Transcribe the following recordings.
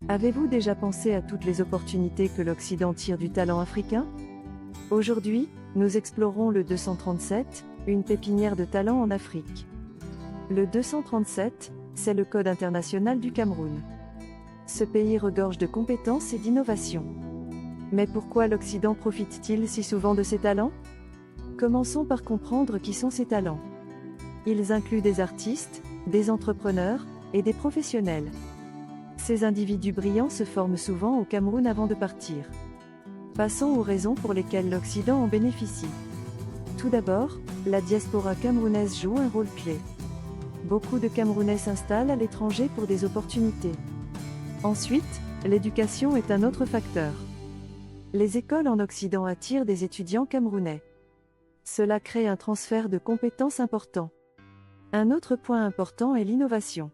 Avez-vous déjà pensé à toutes les opportunités que l'Occident tire du talent africain? Aujourd'hui, nous explorons le 237, une pépinière de talent en Afrique. Le 237, c'est le code international du Cameroun. Ce pays regorge de compétences et d'innovations. Mais pourquoi l'Occident profite-t-il si souvent de ces talents? Commençons par comprendre qui sont ces talents. Ils incluent des artistes, des entrepreneurs et des professionnels. Ces individus brillants se forment souvent au Cameroun avant de partir. Passons aux raisons pour lesquelles l'Occident en bénéficie. Tout d'abord, la diaspora camerounaise joue un rôle clé. Beaucoup de Camerounais s'installent à l'étranger pour des opportunités. Ensuite, l'éducation est un autre facteur. Les écoles en Occident attirent des étudiants camerounais. Cela crée un transfert de compétences important. Un autre point important est l'innovation.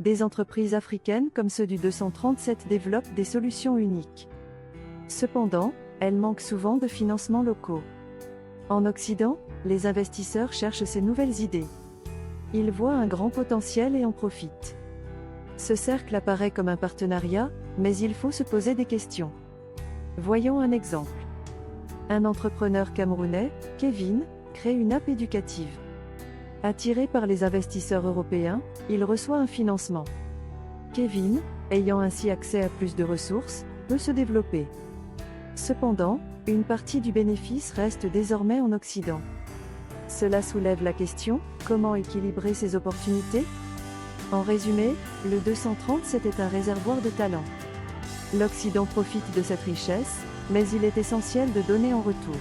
Des entreprises africaines comme ceux du 237 développent des solutions uniques. Cependant, elles manquent souvent de financements locaux. En Occident, les investisseurs cherchent ces nouvelles idées. Ils voient un grand potentiel et en profitent. Ce cercle apparaît comme un partenariat, mais il faut se poser des questions. Voyons un exemple. Un entrepreneur camerounais, Kevin, crée une app éducative. Attiré par les investisseurs européens, il reçoit un financement. Kevin, ayant ainsi accès à plus de ressources, peut se développer. Cependant, une partie du bénéfice reste désormais en Occident. Cela soulève la question, comment équilibrer ces opportunités? En résumé, le 237 est un réservoir de talents. L'Occident profite de cette richesse, mais il est essentiel de donner en retour.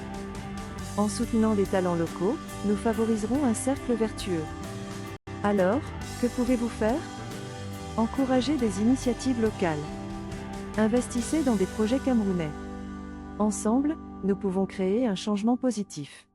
En soutenant les talents locaux, nous favoriserons un cercle vertueux. Alors, que pouvez-vous faire? Encouragez des initiatives locales. Investissez dans des projets camerounais. Ensemble, nous pouvons créer un changement positif.